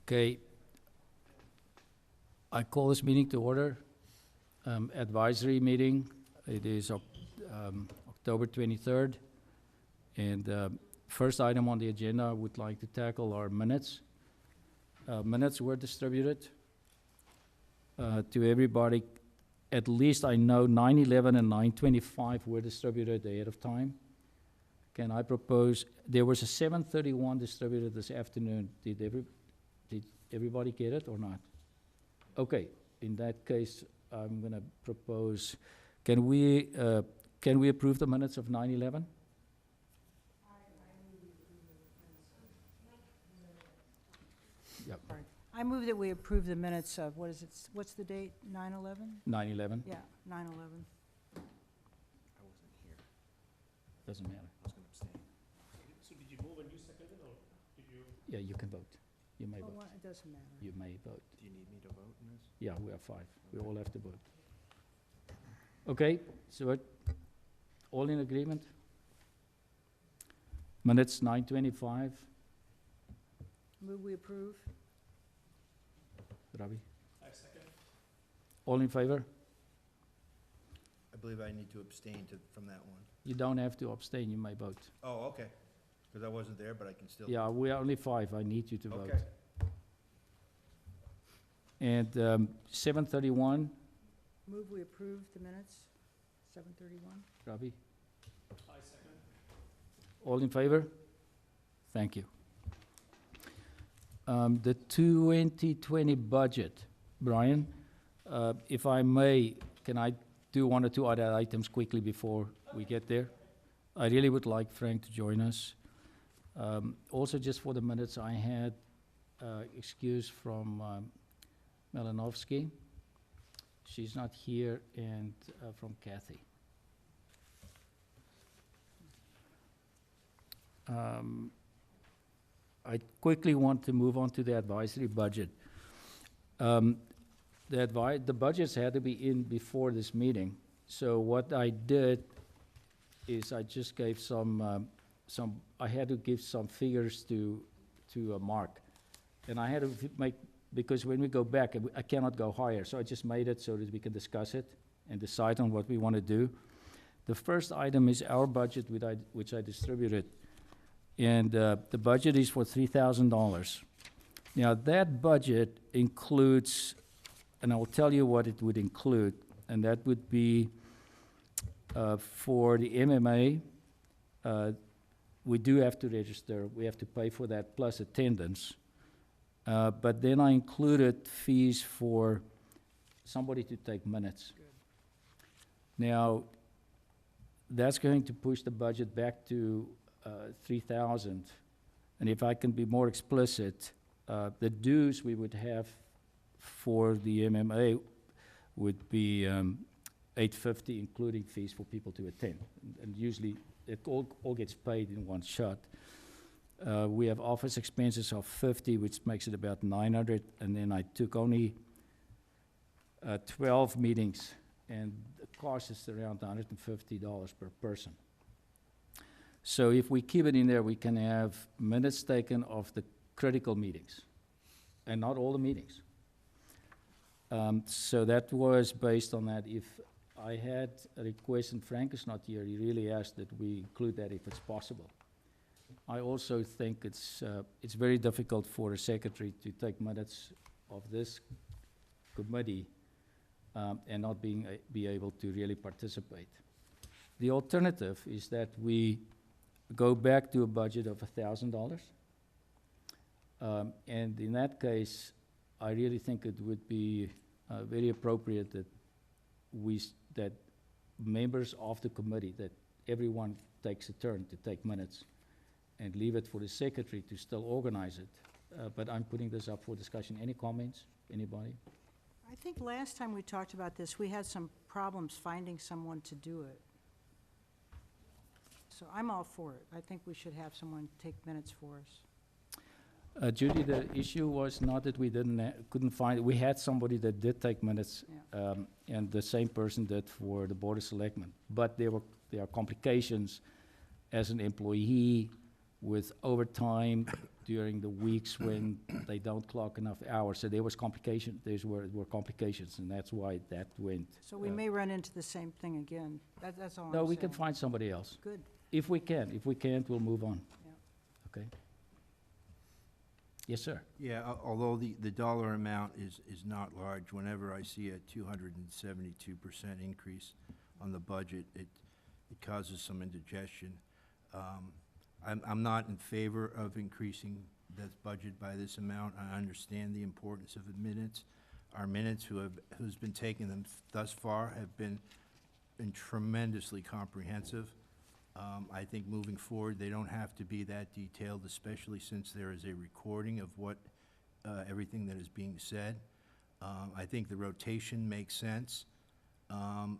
Okay. I call this meeting to order. Advisory meeting. It is October 23rd. And first item on the agenda I would like to tackle are minutes. Minutes were distributed to everybody. At least I know 9/11 and 9/25 were distributed ahead of time. Can I propose, there was a 7:31 distributed this afternoon. Did everybody get it or not? Okay, in that case, I'm going to propose, can we approve the minutes of 9/11? Yep, I move that we approve the minutes of, what's the date, 9/11? 9/11, Yeah, 9/11. I wasn't here. doesn't matter. I was going to abstain. So did you move and you seconded, or did you? Yeah, you can vote. You may Oh, vote. well, it doesn't matter. You may vote. Do you need me to vote in this? Yeah, we are 5. We all have to vote. Okay, so all in agreement? Minutes 9:25. Move we approve? Ravi? I second. All in favor? I believe I need to abstain from that one. You don't have to abstain, you may vote. Oh, okay. Because I wasn't there, but I can still. Yeah, we are only 5, I need you to vote. Okay. And 7:31, Move we approve the minutes, 7:31? Ravi? I second. All in favor? Thank you. The 2020 budget, Brian, if I may, can I do 1 or 2 other items quickly before we get there? I really would like Frank to join us. Also, just for the minutes, I had excuse from Melanovsky. She's not here, and from Kathy. I quickly want to move on to the advisory budget. The budgets had to be in before this meeting, so what I did is I just gave I had to give some figures to Mark. And I had to make, because when we go back, I cannot go higher, so I just made it so that we can discuss it and decide on what we want to do. The first item is our budget, which I distributed. And the budget is for $3,000. Now, that budget includes, and I'll tell you what it would include, and that would be for the MMA, we do have to register, we have to pay for that plus attendance. But then I included fees for somebody to take minutes. Now, that's going to push the budget back to 3,000. And if I can be more explicit, the dues we would have for the MMA would be $850, including fees for people to attend. And usually it all gets paid in one shot. We have office expenses of $50, which makes it about $900, and then I took only 12 meetings, and the cost is around $150 per person. So if we keep it in there, we can have minutes taken of the critical meetings, and not all the meetings. So that was based on that. If I had a request, and Frank is not here, he really asked that we include that if it's possible. I also think it's very difficult for a secretary to take minutes of this committee and not be able to really participate. The alternative is that we go back to a budget of $1,000. And in that case, I really think it would be very appropriate that that members of the committee, that everyone takes a turn to take minutes and leave it for the secretary to still organize it. But I'm putting this up for discussion. Any comments? Anybody? I think last time we talked about this, we had some problems finding someone to do it. So I'm all for it. I think we should have someone take minutes for us. Judy, the issue was not that we couldn't find, we had somebody that did take minutes, Yeah. and the same person did for the Board of Selectmen. But there are complications as an employee with overtime during the weeks when they don't clock enough hours. So there was complication, were complications, and that's why that went. So we may run into the same thing again. That's all I'm No, saying. we can find somebody else. Good. If we can. If we can't, we'll move on. Yeah. Okay? Yes, sir. Yeah, although the dollar amount is not large, whenever I see a 272% increase on the budget, it causes some indigestion. I'm not in favor of increasing this budget by this amount. I understand the importance of the minutes. Our minutes, who's been taking them thus far, have been tremendously comprehensive. I think moving forward, they don't have to be that detailed, especially since there is a recording of what, everything that is being said. I think the rotation makes sense, and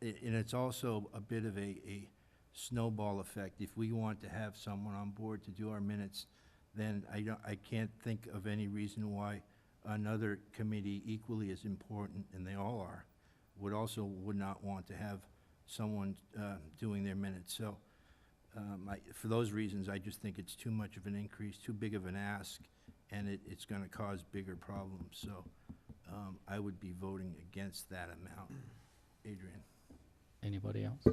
it's also a bit of a snowball effect. If we want to have someone on board to do our minutes, then I can't think of any reason why another committee equally as important, and they all are, would not want to have someone doing their minutes. So for those reasons, I just think it's too much of an increase, too big of an ask, and it's going to cause bigger problems. So I would be voting against that amount. Adrian? Anybody else?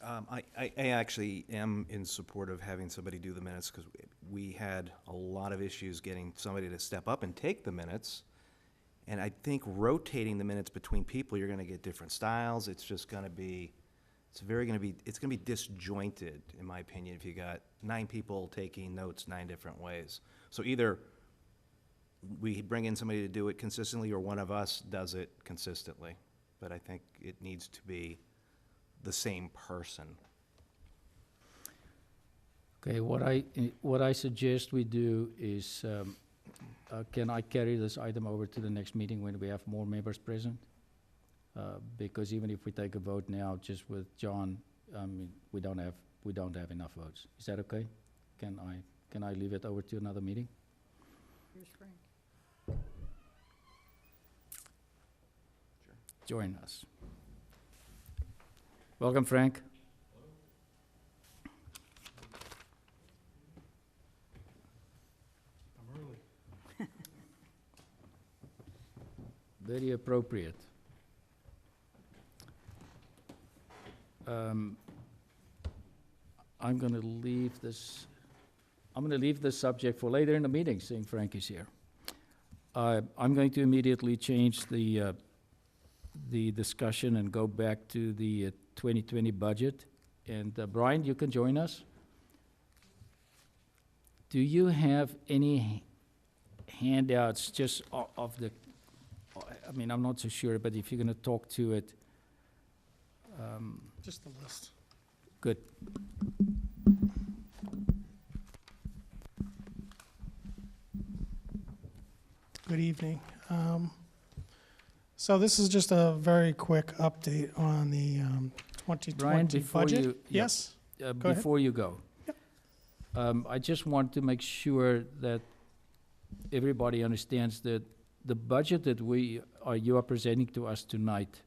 I actually am in support of having somebody do the minutes, because we had a lot of issues getting somebody to step up and take the minutes. And I think rotating the minutes between people, you're gonna get different styles. It's just gonna be, it's gonna be disjointed, in my opinion, if you got 9 people taking notes 9 different ways. So either we bring in somebody to do it consistently, or one of us does it consistently. But I think it needs to be the same person. Okay, what I suggest we do is, can I carry this item over to the next meeting when we have more members present? Because even if we take a vote now, just with John, we don't have enough votes. Is that okay? Can I leave it over to another meeting? Here's Frank. Join us. Welcome, Frank. I'm early. Very appropriate. I'm going to leave this subject for later in the meeting, seeing Frank is here. I'm going to immediately change the discussion and go back to the 2020 budget. And Brian, you can join us. Do you have any handouts just of the, I mean, I'm not so sure, but if you're going to talk to it. Just the list. Good. Good evening. So this is just a very quick update on the 2020 Brian, before budget. you- Yes? ahead. Before you go. Yep. I just want to make sure that everybody understands that the budget that you are presenting to us tonight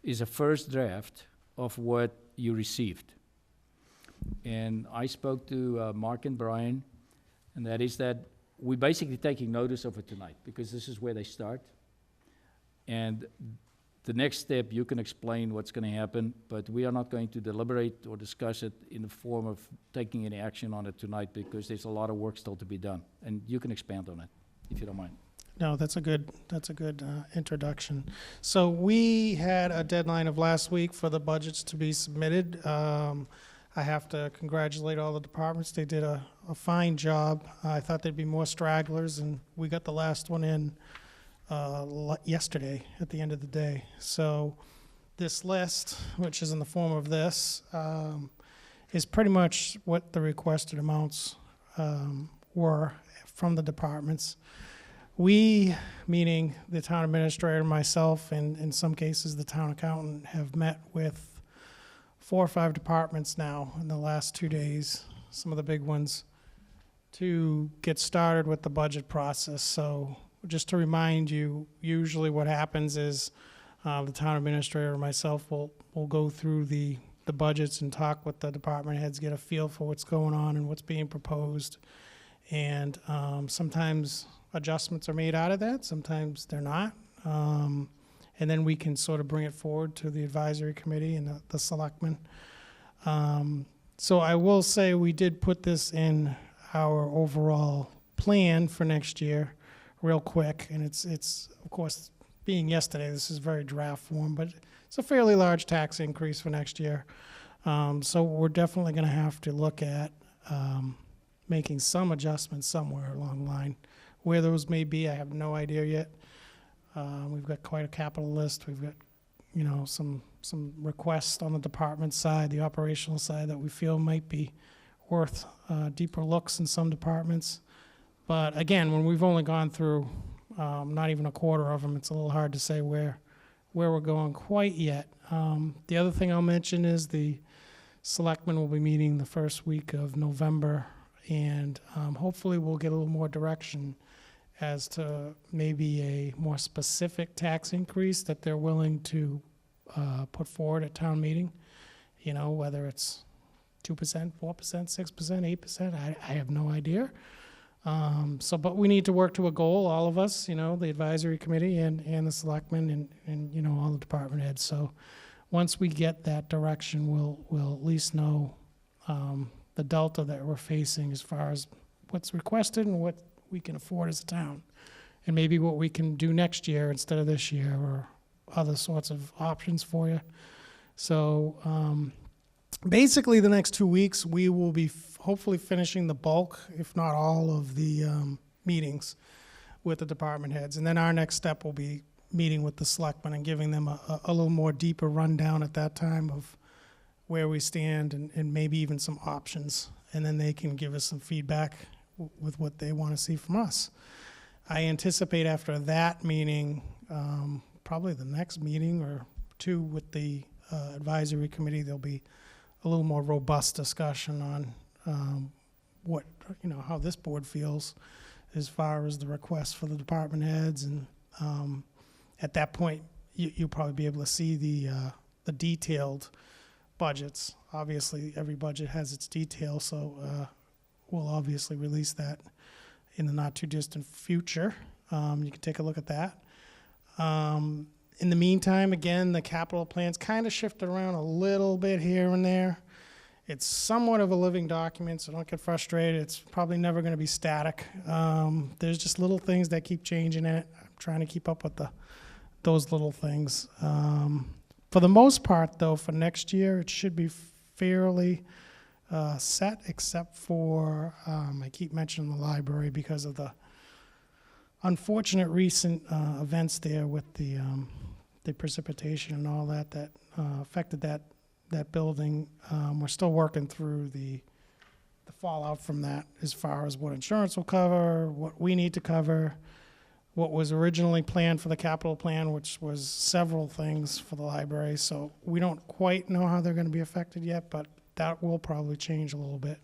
is a first draft of what you received. And I spoke to Mark and Brian, and that is that we're basically taking notice of it tonight, because this is where they start. And the next step, you can explain what's going to happen, but we are not going to deliberate or discuss it in the form of taking any action on it tonight, because there's a lot of work still to be done. And you can expand on it, if you don't mind. No, that's a good introduction. So we had a deadline of last week for the budgets to be submitted. I have to congratulate all the departments. They did a fine job. I thought there'd be more stragglers, and we got the last one in yesterday at the end of the day. So this list, which is in the form of this, is pretty much what the requested amounts were from the departments. We, meaning the town administrator, myself, and in some cases the town accountant, have met with 4 or 5 departments now in the last 2 days, some of the big ones, to get started with the budget process. So just to remind you, usually what happens is the town administrator and myself will go through the the budgets and talk with the department heads, get a feel for what's going on and what's being proposed. And sometimes adjustments are made out of that, sometimes they're not. And then we can sort of bring it forward to the advisory committee and the selectmen. So I will say we did put this in our overall plan for next year real quick. And it's of course, being yesterday, this is very draft form, but it's a fairly large tax increase for next year. So we're definitely going to have to look at making some adjustments somewhere along the line. Where those may be, I have no idea yet. We've got quite a capital list. We've got, you know, some requests on the department side, the operational side, that we feel might be worth deeper looks in some departments. But again, when we've only gone through not even a quarter of them, it's a little hard to say where we're going quite yet. The other thing I'll mention is the selectmen will be meeting the first week of November, and hopefully we'll get a little more direction as to maybe a more specific tax increase that they're willing to put forward at town meeting. You know, whether it's 2%, 4%, 6%, 8%, I have no idea. But we need to work to a goal, all of us, you know, the advisory committee and the selectmen and, you know, all the department heads. So once we get that direction, we'll at least know the delta that we're facing as far as what's requested and what we can afford as a town. And maybe what we can do next year instead of this year, or other sorts of options for you. So basically the next 2 weeks, we will be hopefully finishing the bulk, if not all, of the meetings with the department heads. And then our next step will be meeting with the selectmen and giving them a little more deeper rundown at that time of where we stand and maybe even some options. And then they can give us some feedback with what they want to see from us. I anticipate after that meeting, probably the next meeting or two with the advisory committee, there'll be a little more robust discussion on what, you know, how this board feels as far as the request for the department heads. And at that point, you'll probably be able to see the detailed budgets. Obviously, every budget has its details, so we'll obviously release that in the not-too-distant future. You can take a look at that. In the meantime, again, the capital plans kind of shifted around a little bit here and there. It's somewhat of a living document, so don't get frustrated. It's probably never going to be static. There's just little things that keep changing in it. I'm trying to keep up with those little things. For the most part, though, for next year, it should be fairly set, except for, I keep mentioning the library because of the unfortunate recent events there with the precipitation and all that affected that building. We're still working through the fallout from that as far as what insurance will cover, what we need to cover, what was originally planned for the capital plan, which was several things for the library. So we don't quite know how they're going to be affected yet, but that will probably change a little bit.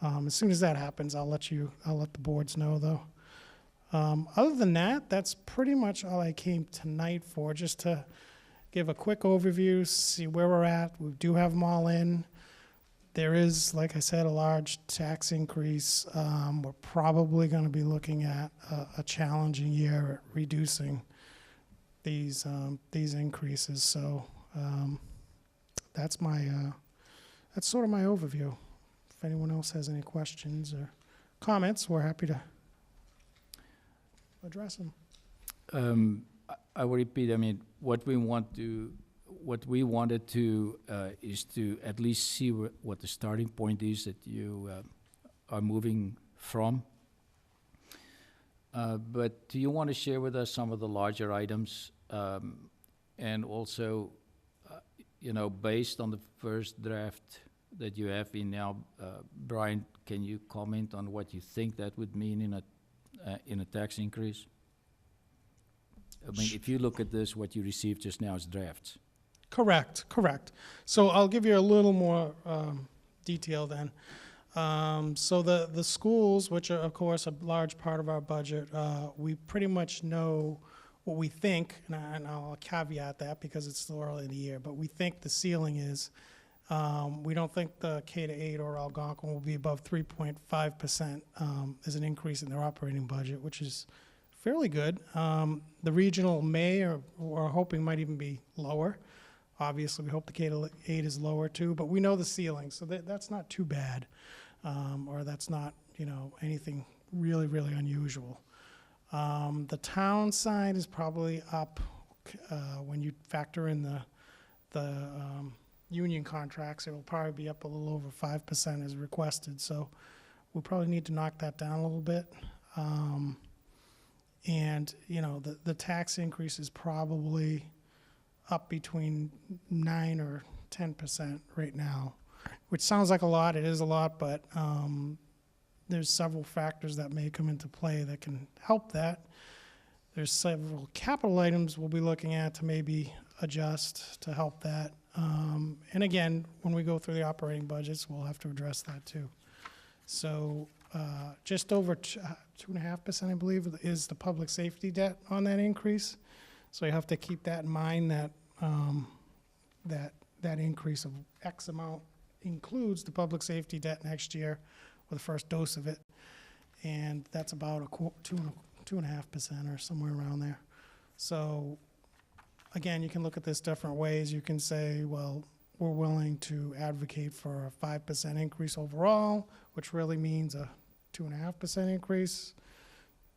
As soon as that happens, I'll let the boards know, though. Other than that, that's pretty much all I came tonight for, just to give a quick overview, see where we're at. We do have them all in. There is, like I said, a large tax increase. We're probably going to be looking at a challenging year at reducing these increases. So that's sort of my overview. If anyone else has any questions or comments, we're happy to address them. I will repeat, I mean, what we wanted to is to at least see what the starting point is that you are moving from. But do you want to share with us some of the larger items? And also, you know, based on the first draft that you have in now, Brian, can you comment on what you think that would mean in a tax increase? I mean, if you look at this, what you received just now is drafts. Correct. So I'll give you a little more detail then. So the schools, which are, of course, a large part of our budget, we pretty much know what we think, and I'll caveat that because it's still early in the year, but we think the ceiling is We don't think the K-8 or Algonquin will be above 3.5% as an increase in their operating budget, which is fairly good. The regional may, or we're hoping might even be lower. Obviously, we hope the K-8 is lower too, but we know the ceiling, so that's not too bad, or that's not, anything really, really unusual. The town side is probably up when you factor in the union contracts. It will probably be up a little over 5% as requested, so we'll probably need to knock that down a little bit. And, the tax increase is probably up between 9 or 10% right now, which sounds like a lot. It is a lot, but there's several factors that may come into play that can help that. There's several capital items we'll be looking at to maybe adjust to help that. And again, when we go through the operating budgets, we'll have to address that too. So just over 2.5%, I believe, is the public safety debt on that increase. So you have to keep that in mind, that that increase of X amount includes the public safety debt next year with the first dose of it. And that's about 2.5% or somewhere around there. So again, you can look at this different ways. You can say, well, we're willing to advocate for a 5% increase overall, which really means a 2.5% increase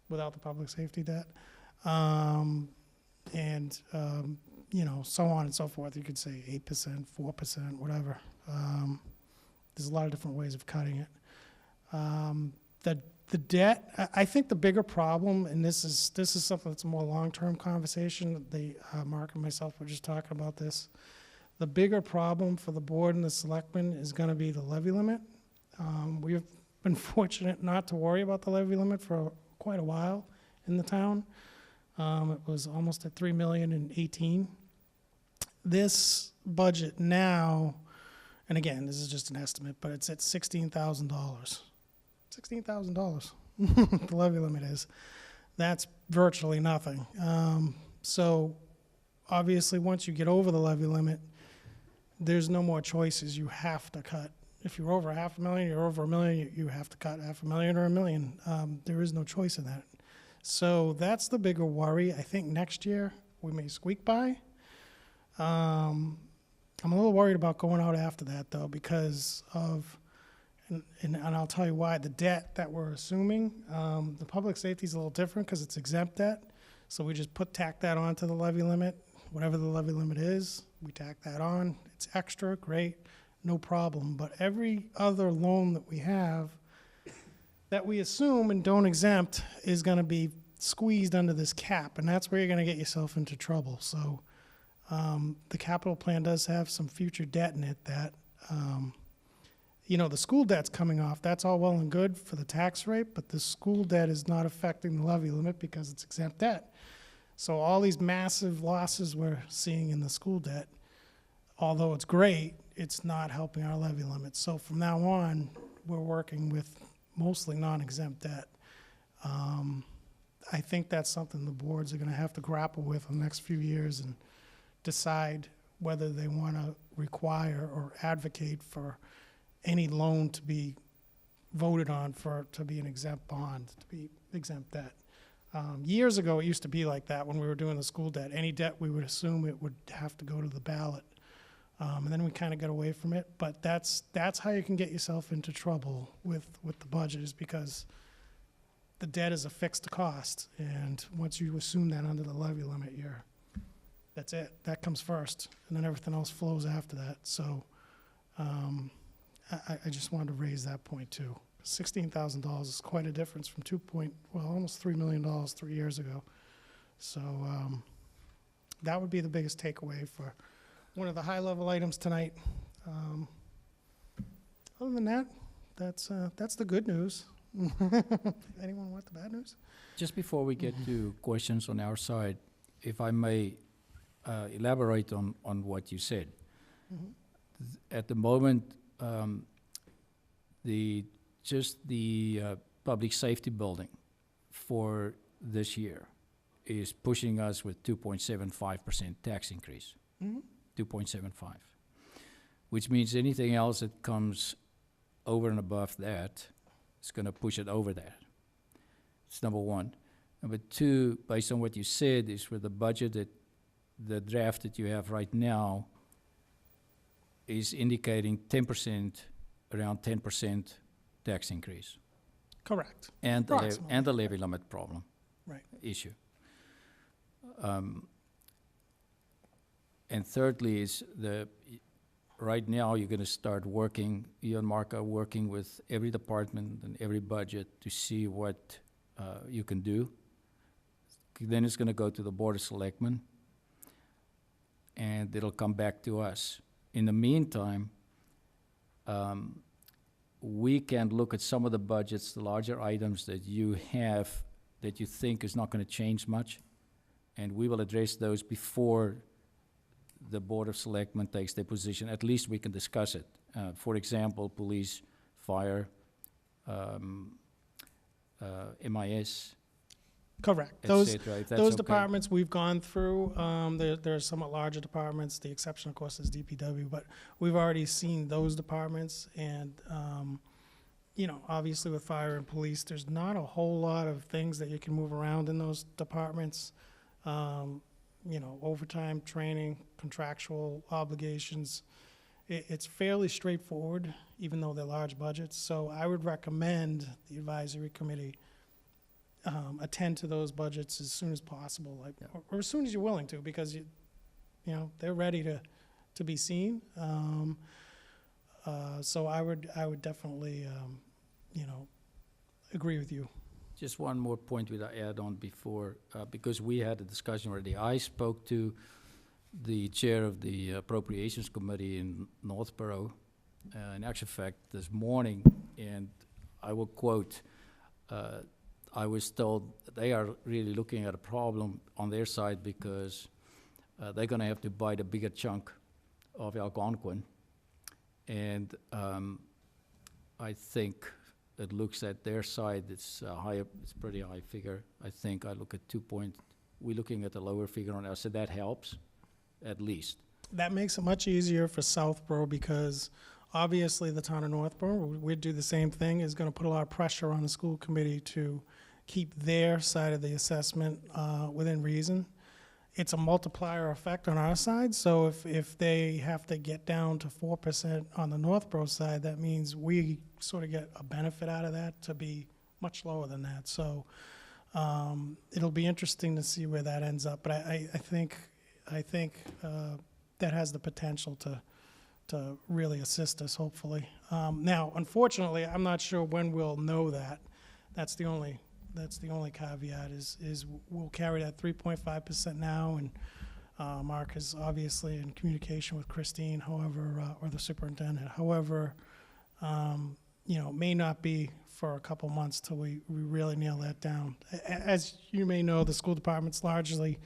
without the public safety debt. So on and so forth. You could say 8%, 4%, whatever. There's a lot of different ways of cutting it. The debt, I think the bigger problem, and this is something that's a more long-term conversation. Mark and myself were just talking about this. The bigger problem for the board and the selectmen is going to be the levy limit. We've been fortunate not to worry about the levy limit for quite a while in the town. It was almost at $3 million in 18. This budget now, and again, this is just an estimate, but it's at $16,000. $16,000, the levy limit is. That's virtually nothing. So obviously, once you get over the levy limit, there's no more choices. You have to cut. If you're over $500,000, you're over $1 million, you have to cut $500,000 or $1 million. There is no choice in that. So that's the bigger worry. I think next year we may squeak by. I'm a little worried about going out after that, though, because of, and I'll tell you why, the debt that we're assuming. The public safety is a little different because it's exempt debt. So we just tack that onto the levy limit. Whatever the levy limit is, we tack that on. It's extra, great, no problem. But every other loan that we have that we assume and don't exempt is going to be squeezed under this cap, and that's where you're going to get yourself into trouble. So the capital plan does have some future debt in it that, the school debt's coming off. That's all well and good for the tax rate, but the school debt is not affecting the levy limit because it's exempt debt. So all these massive losses we're seeing in the school debt, although it's great, it's not helping our levy limit. So from now on, we're working with mostly non-exempt debt. I think that's something the boards are going to have to grapple with in the next few years and decide whether they want to require or advocate for any loan to be voted on to be an exempt bond, to be exempt debt. Years ago, it used to be like that when we were doing the school debt. Any debt, we would assume it would have to go to the ballot. And then we kind of got away from it. But that's how you can get yourself into trouble with the budget, is because the debt is a fixed cost. And once you assume that under the levy limit, that's it. That comes first. And then everything else flows after that. So I just wanted to raise that point too. $16,000 is quite a difference from almost $3 million 3 years ago. So that would be the biggest takeaway for one of the high-level items tonight. Other than that, that's the good news. Anyone want the bad news? Just before we get to questions on our side, if I may elaborate on what you said. At the moment, the public safety building for this year is pushing us with 2.75% tax increase. 2.75. which means anything else that comes over and above that is gonna push it over that. It's number one. Number two, based on what you said, is with the budget that, the draft that you have right now is indicating 10%, around 10% tax increase. Correct. And Approximately. and the levy limit problem. Right. Issue. And thirdly is right now you're gonna start working, you and Mark are working with every department and every budget to see what you can do. Then it's gonna go to the Board of Selectmen, and it'll come back to us. In the meantime, we can look at some of the budgets, the larger items that you have, that you think is not gonna change much, and we will address those before the Board of Selectmen takes their position. At least we can discuss it. For example, police, fire, MIS, Correct. et Those, cetera, if that's those okay. departments we've gone through, there are somewhat larger departments, the exception, of course, is DPW, but we've already seen those departments, and, you know, obviously with fire and police, there's not a whole lot of things that you can move around in those departments. You know, overtime, training, contractual obligations. It's fairly straightforward, even though they're large budgets, so I would recommend the advisory committee attend to those budgets as soon as possible, like, Yeah. or as soon as you're willing to, because you know, they're ready to be seen. So I would definitely, you know, agree with you. Just one more point with I add on before, because we had a discussion already. I spoke to the chair of the Appropriations Committee in Northborough, in actual fact, this morning, and I will quote, I was told they are really looking at a problem on their side because they're gonna have to bite a bigger chunk of Algonquin. And I think it looks at their side, it's higher, it's pretty high figure. I think I look at we're looking at a lower figure on us, so that helps, at least. That makes it much easier for Southborough, because obviously the town of Northborough, we'd do the same thing, is gonna put a lot of pressure on the school committee to keep their side of the assessment within reason. It's a multiplier effect on our side, so if they have to get down to 4% on the Northborough side, that means we sort of get a benefit out of that to be much lower than that. So it'll be interesting to see where that ends up, but I think that has the potential to really assist us, hopefully. Now, unfortunately, I'm not sure when we'll know that. That's the only caveat, is we'll carry that 3.5% now, and Mark is obviously in communication with Christine, however, or the superintendent. However, you know, it may not be for a couple months till we really nail that down. As you may know, the school department's largely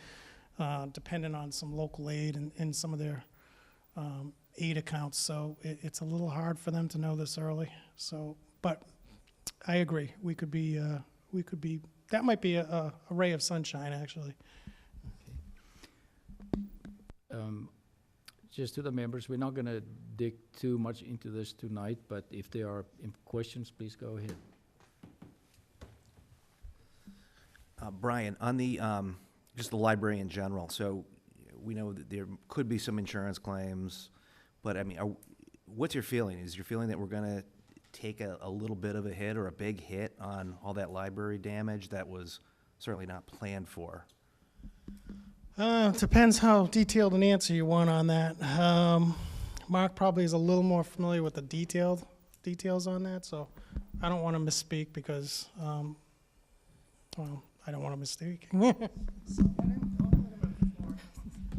dependent on some local aid and some of their aid accounts, so it's a little hard for them to know this early. So, but I agree, we could be, that might be a ray of sunshine, actually. Just to the members, we're not gonna dig too much into this tonight, but if there are questions, please go ahead. Brian, on the, just the library in general, so we know that there could be some insurance claims, but I mean, what's your feeling? Is your feeling that we're gonna take a little bit of a hit or a big hit on all that library damage that was certainly not planned for? Depends how detailed an answer you want on that. Mark probably is a little more familiar with the details on that, so I don't want to misspeak because, well, I don't want to misspeak.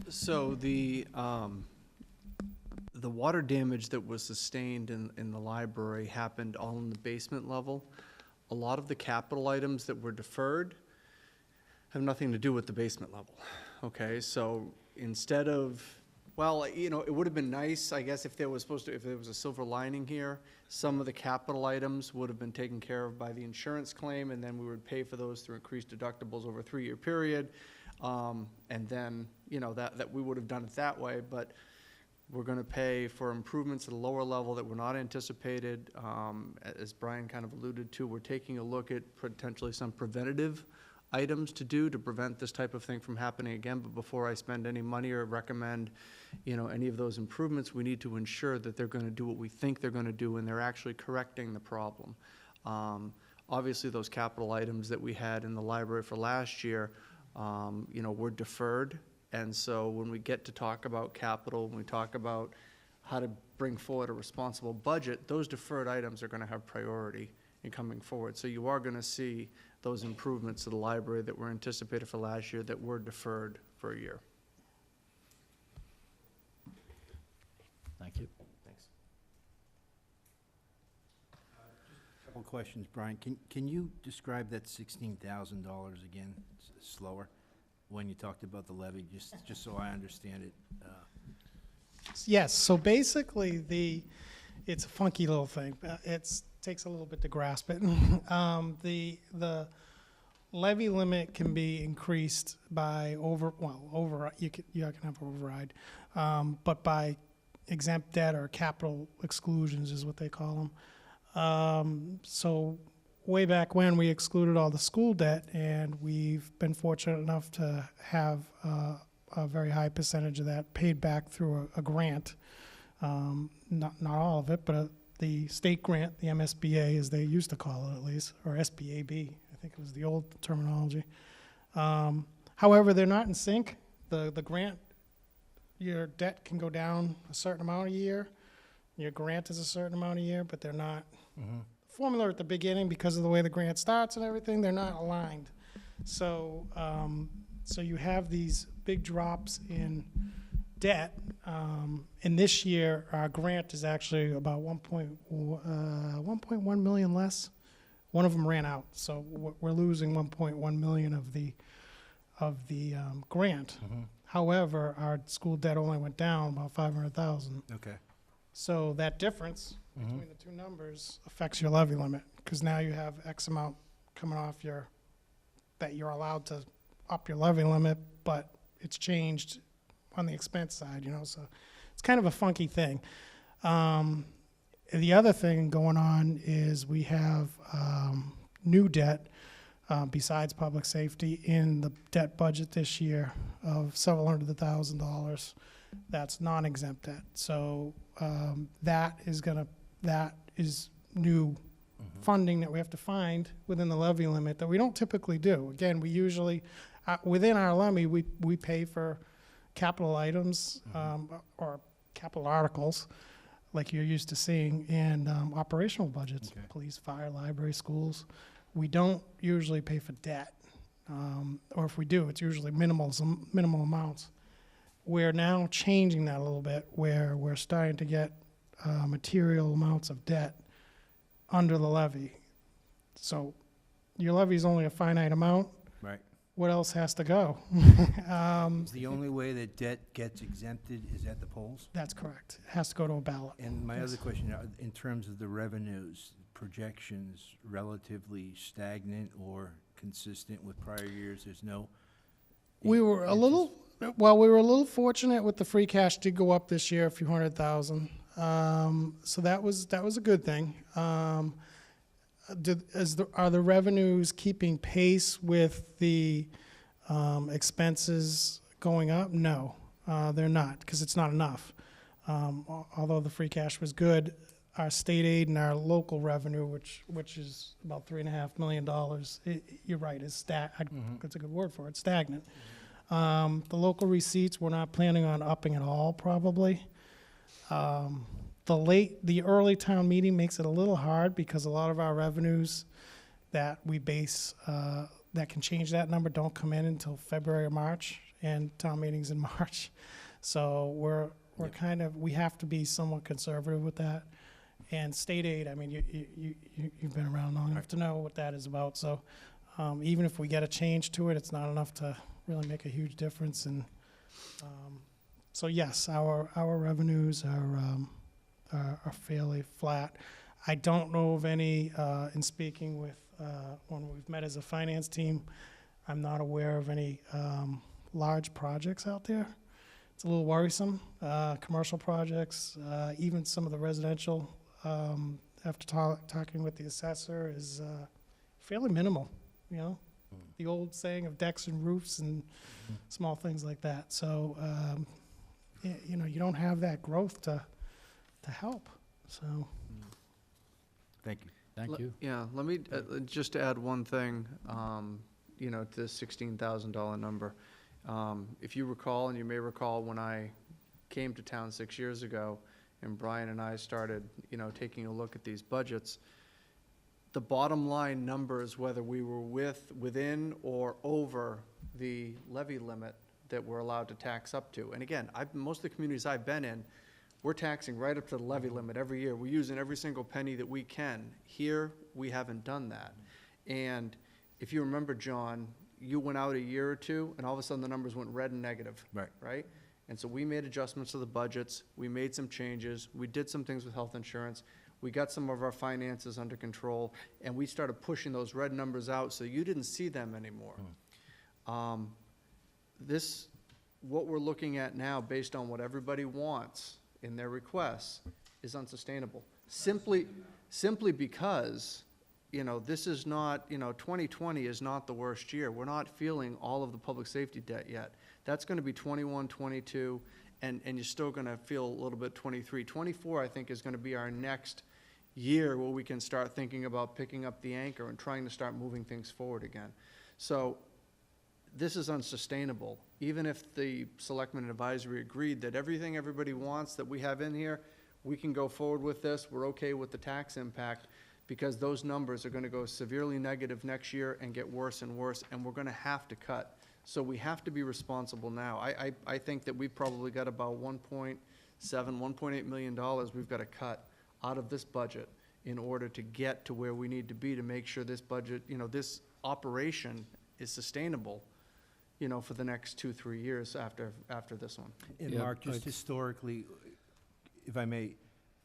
So the water damage that was sustained in the library happened all in the basement level. A lot of the capital items that were deferred have nothing to do with the basement level. Okay, so instead of, well, you know, it would have been nice, I guess, if there was a silver lining here, some of the capital items would have been taken care of by the insurance claim, and then we would pay for those through increased deductibles over a 3-year period. And then, you know, that we would have done it that way, but We're gonna pay for improvements at a lower level that were not anticipated. As Brian kind of alluded to, we're taking a look at potentially some preventative items to do to prevent this type of thing from happening again. But before I spend any money or recommend, any of those improvements, we need to ensure that they're gonna do what we think they're gonna do and they're actually correcting the problem. Obviously, those capital items that we had in the library for last year, were deferred. And so when we get to talk about capital, when we talk about how to bring forward a responsible budget, those deferred items are gonna have priority in coming forward. So you are gonna see those improvements to the library that were anticipated for last year that were deferred for a year. Thank you. Thanks. Couple questions, Brian. Can you describe that $16,000 again, slower? When you talked about the levy, just so I understand it. Yes, so basically it's a funky little thing. Takes a little bit to grasp it. The levy limit can be increased by you can have override, but by exempt debt or capital exclusions is what they call them. So way back when, we excluded all the school debt, and we've been fortunate enough to have a very high percentage of that paid back through a grant. Not all of it, but the state grant, the MSBA, as they used to call it at least, or SBAB, I think it was the old terminology. However, they're not in sync. The grant, your debt can go down a certain amount a year. Your grant is a certain amount a year, but they're not. Formula at the beginning, because of the way the grant starts and everything, they're not aligned. So you have these big drops in debt. And this year, our grant is actually about 1.1 million less. One of them ran out, so we're losing 1.1 million of the grant. However, our school debt only went down about 500,000. Okay. So that difference between the two numbers affects your levy limit, because now you have X amount coming off that you're allowed to up your levy limit, but it's changed on the expense side, so it's kind of a funky thing. The other thing going on is we have new debt besides public safety in the debt budget this year of several $100,000. That's non-exempt debt. So that is new funding that we have to find within the levy limit that we don't typically do. Again, we usually, within our levy, we pay for capital items or capital articles like you're used to seeing, and operational budgets, Okay. police, fire, library, schools. We don't usually pay for debt, or if we do, it's usually minimal amounts. We're now changing that a little bit, where we're starting to get material amounts of debt under the levy. So your levy is only a finite amount. Right. What else has to go? Is the only way that debt gets exempted is at the polls? That's correct. It has to go to a ballot. And my Yes. other question, in terms of the revenues, projections relatively stagnant or consistent with prior years? There's no. We were a little fortunate with the free cash did go up this year, a few $100,000. So that was a good thing. Are the revenues keeping pace with the expenses going up? No, they're not, because it's not enough. Although the free cash was good, our state aid and our local revenue, which is about $3.5 million, you're right, is that's a good word for it, stagnant. The local receipts, we're not planning on upping at all, probably. The early town meeting makes it a little hard, because a lot of our revenues that we base, that can change that number, don't come in until February or March, and town meeting's in March. So we're we have to be somewhat conservative with that. And state aid, I mean, you've been around long enough to know what that is about. So even if we get a change to it, it's not enough to really make a huge difference. And so yes, our revenues are fairly flat. I don't know of any, in speaking with, when we've met as a finance team, I'm not aware of any large projects out there. it's a little worrisome. Commercial projects, even some of the residential, after talking with the assessor, is fairly minimal, you know? The old saying of decks and roofs and small things like that. So, you know, you don't have that growth to help, so. Thank you. Thank you. Yeah, let me, just add one thing, you know, to this $16,000 number. If you recall, and you may recall when I came to town 6 years ago, and Brian and I started, you know, taking a look at these budgets, the bottom line numbers, whether we were within or over the levy limit that we're allowed to tax up to. And again, most of the communities I've been in, we're taxing right up to the levy limit every year. We're using every single penny that we can. Here, we haven't done that. And if you remember, John, you went out a year or two, and all of a sudden the numbers went red and negative. Right. Right? And so we made adjustments to the budgets. We made some changes. We did some things with health insurance. We got some of our finances under control, and we started pushing those red numbers out so you didn't see them anymore. What we're looking at now, based on what everybody wants in their requests, is unsustainable. Simply because, you know, this is not, you know, 2020 is not the worst year. We're not feeling all of the public safety debt yet. That's gonna be 21, 22, and you're still gonna feel a little bit 23. 24, I think, is gonna be our next year where we can start thinking about picking up the anchor and trying to start moving things forward again. So this is unsustainable. Even if the Selectmen and Advisory agreed that everything everybody wants that we have in here, we can go forward with this, we're okay with the tax impact, because those numbers are gonna go severely negative next year and get worse and worse, and we're gonna have to cut. So we have to be responsible now. I think that we've probably got about $1.7, $1.8 million we've got to cut out of this budget in order to get to where we need to be to make sure this budget, you know, this operation is sustainable, you know, for the next 2-3 years after this one. And Yeah, Mark, just I'd- historically, if I may,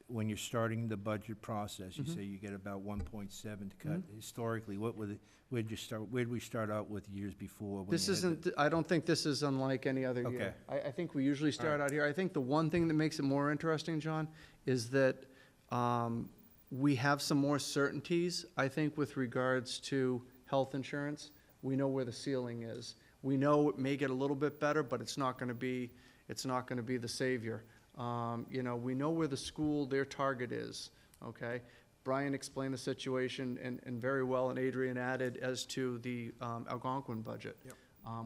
when you're starting the budget process, you Mhm. say you get about 1.7 to cut. Historically, where'd we start out with years before? when This you had the- isn't, I don't think this is unlike any other year. I think we usually start out here. I think the one thing that makes it more interesting, John, is that we have some more certainties, I think, with regards to health insurance. We know where the ceiling is. We know it may get a little bit better, but it's not gonna be the savior. You know, we know where the school, their target is, okay? Brian explained the situation and very well, and Adrian added as to the Algonquin budget. Yep.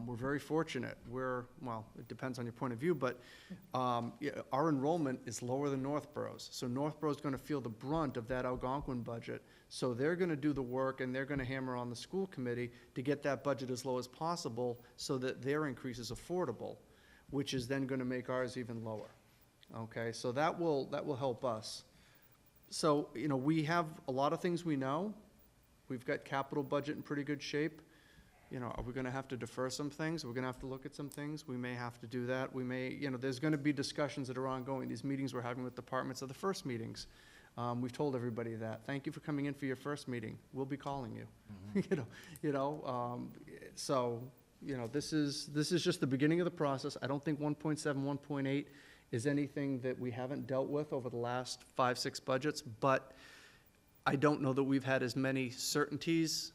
We're very fortunate. Well, it depends on your point of view, but yeah, our enrollment is lower than Northborough's. So Northborough's gonna feel the brunt of that Algonquin budget. So they're gonna do the work, and they're gonna hammer on the school committee to get that budget as low as possible so that their increase is affordable, which is then gonna make ours even lower. Okay, so that will help us. So, you know, we have a lot of things we know. We've got capital budget in pretty good shape. You know, are we gonna have to defer some things? We're gonna have to look at some things. We may have to do that. We may, you know, there's gonna be discussions that are ongoing. These meetings we're having with departments are the first meetings. We've told everybody that. Thank you for coming in for your first meeting. We'll be calling you. So, you know, this is just the beginning of the process. I don't think 1.7, 1.8 is anything that we haven't dealt with over the last 5-6 budgets, but I don't know that we've had as many certainties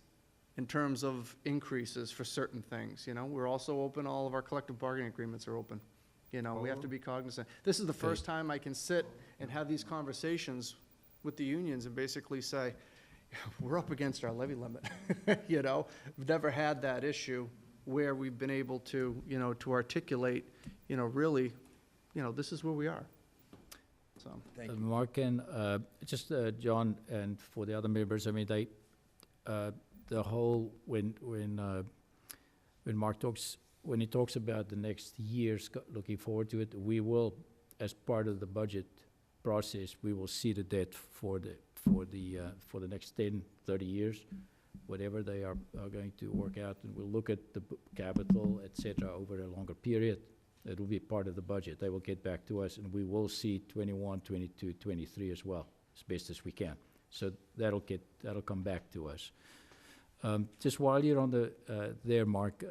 in terms of increases for certain things, you know? We're also open, all of our collective bargaining agreements are open. You know, we have to be cognizant. This is the first time I can sit and have these conversations with the unions and basically say, we're up against our levy limit, you know? We've never had that issue where we've been able to, you know, to articulate, you know, really, you know, this is where we are. So, Thank you. Mark and, just John, and for the other members, I mean, they, the whole, when Mark talks, when he talks about the next years, looking forward to it, we will, as part of the budget process, we will see the debt for the next 10, 30 years, whatever they are going to work out, and we'll look at the capital, et cetera, over a longer period. It will be part of the budget. They will get back to us, and we will see 21, 22, 23 as well, as best as we can. So that'll come back to us. Just while you're on there, Mark,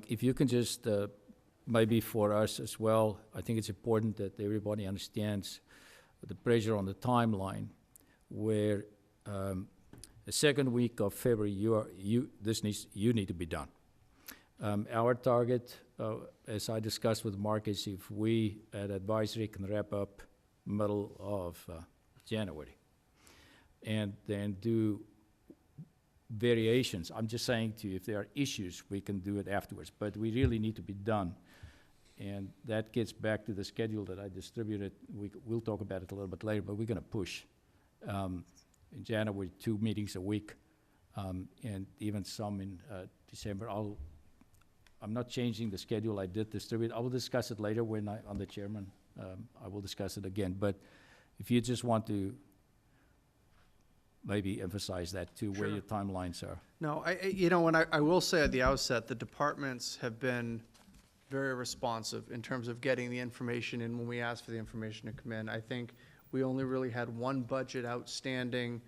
if you can just maybe for us as well, I think it's important that everybody understands the pressure on the timeline, where the second week of February, you need to be done. Our target, as I discussed with Mark, is if we at advisory can wrap up middle of January, and then do variations. I'm just saying to you, if there are issues, we can do it afterwards, but we really need to be done. And that gets back to the schedule that I distributed. We'll talk about it a little bit later, but we're gonna push. In January, 2 meetings a week, and even some in December. I'm not changing the schedule I did distribute. I will discuss it later when I'm the chairman. I will discuss it again, but if you just want to maybe emphasize that too, where Sure. your timelines are. No, and I will say at the outset, the departments have been very responsive in terms of getting the information in when we ask for the information to come in. I think we only really had one budget outstanding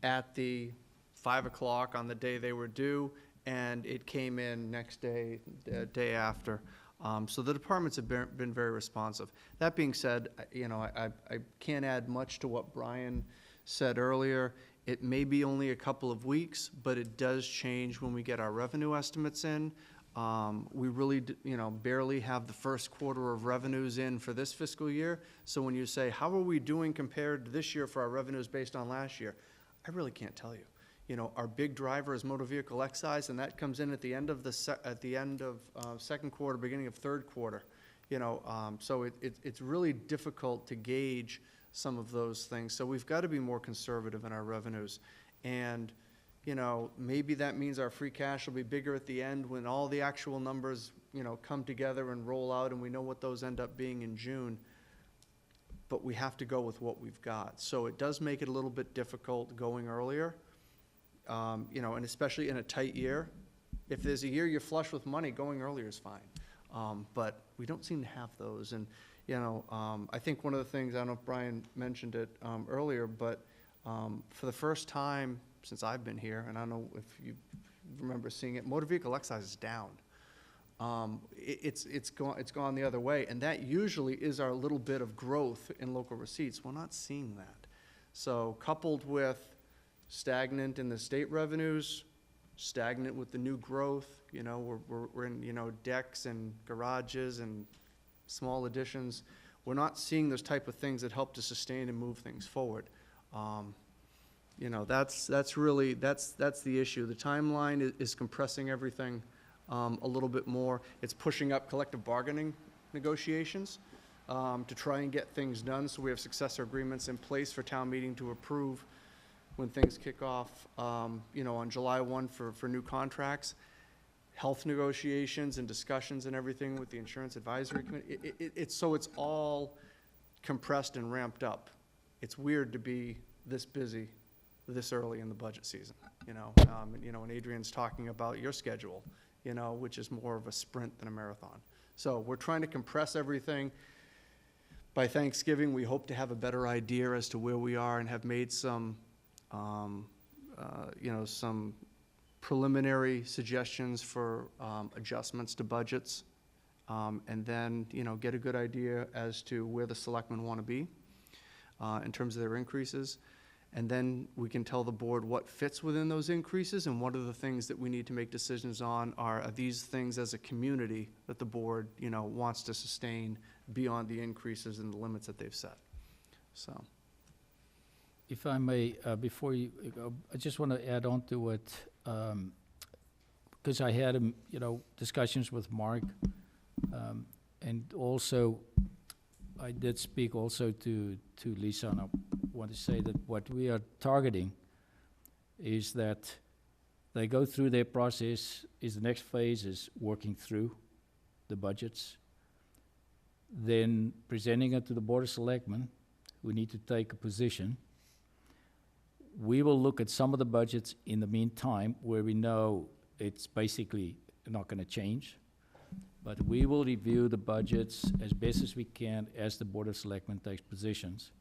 at the 5 o'clock on the day they were due, and it came in next day, the day after. So the departments have been very responsive. That being said, I can't add much to what Brian said earlier. It may be only a couple of weeks, but it does change when we get our revenue estimates in. We really, barely have the first quarter of revenues in for this fiscal year. So when you say, how are we doing compared to this year for our revenues based on last year? I really can't tell you. Our big driver is motor vehicle excise, and that comes in at the end of second quarter, beginning of third quarter. So it's really difficult to gauge some of those things. So we've got to be more conservative in our revenues. And, maybe that means our free cash will be bigger at the end when all the actual numbers, come together and roll out and we know what those end up being in June. But we have to go with what we've got. So it does make it a little bit difficult going earlier, and especially in a tight year. If there's a year you're flush with money, going earlier is fine. But we don't seem to have those. And I think one of the things, I don't know if Brian mentioned it earlier, but for the first time since I've been here, and I don't know if you remember seeing it, motor vehicle excise is down. It's gone the other way, and that usually is our little bit of growth in local receipts. We're not seeing that. So coupled with stagnant in the state revenues, stagnant with the new growth, we're in decks and garages and small additions. We're not seeing those type of things that help to sustain and move things forward. That's the issue. The timeline is compressing everything a little bit more. It's pushing up collective bargaining negotiations to try and get things done, so we have successor agreements in place for town meeting to approve when things kick off, on July 1 for new contracts. Health negotiations and discussions and everything with the insurance advisory committee. It's all compressed and ramped up. It's weird to be this busy this early in the budget season, and Adrian's talking about your schedule, which is more of a sprint than a marathon. So we're trying to compress everything. By Thanksgiving, we hope to have a better idea as to where we are and have made some preliminary suggestions for adjustments to budgets, and then, get a good idea as to where the selectmen want to be in terms of their increases. And then we can tell the board what fits within those increases and what are the things that we need to make decisions on. Are these things as a community that the board, wants to sustain beyond the increases and the limits that they've set? So. If I may, before you go, I just want to add on to what, because I had, discussions with Mark, and also I did speak also to Lisa, and I want to say that what we are targeting is that they go through their process, the next phase is working through the budgets, then presenting it to the Board of Selectmen, who need to take a position. We will look at some of the budgets in the meantime where we know it's basically not going to change. But we will review the budgets as best as we can as the Board of Selectmen takes positions.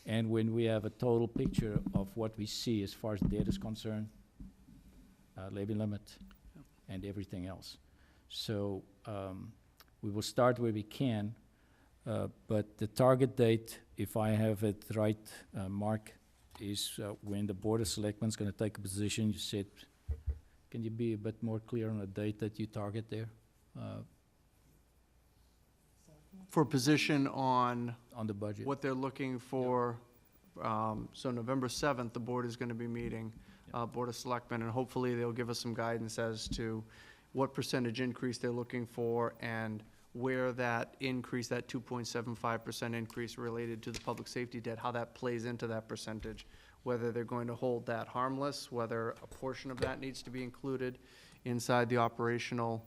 And when we have a total picture of what we see as far as debt is concerned, levy limit, and everything else. So We will start where we can, but the target date, if I have it right, Mark, is when the Board of Selectmen's gonna take a position. You said, can you be a bit more clear on the date that you target there, For position on on the budget? what they're looking for, so November 7th, the board is going to be meeting, Board of Selectmen, and hopefully they'll give us some guidance as to what percentage increase they're looking for and where that increase, that 2.75% increase related to the public safety debt, how that plays into that percentage, whether they're going to hold that harmless, whether a portion of that needs to be included inside the operational.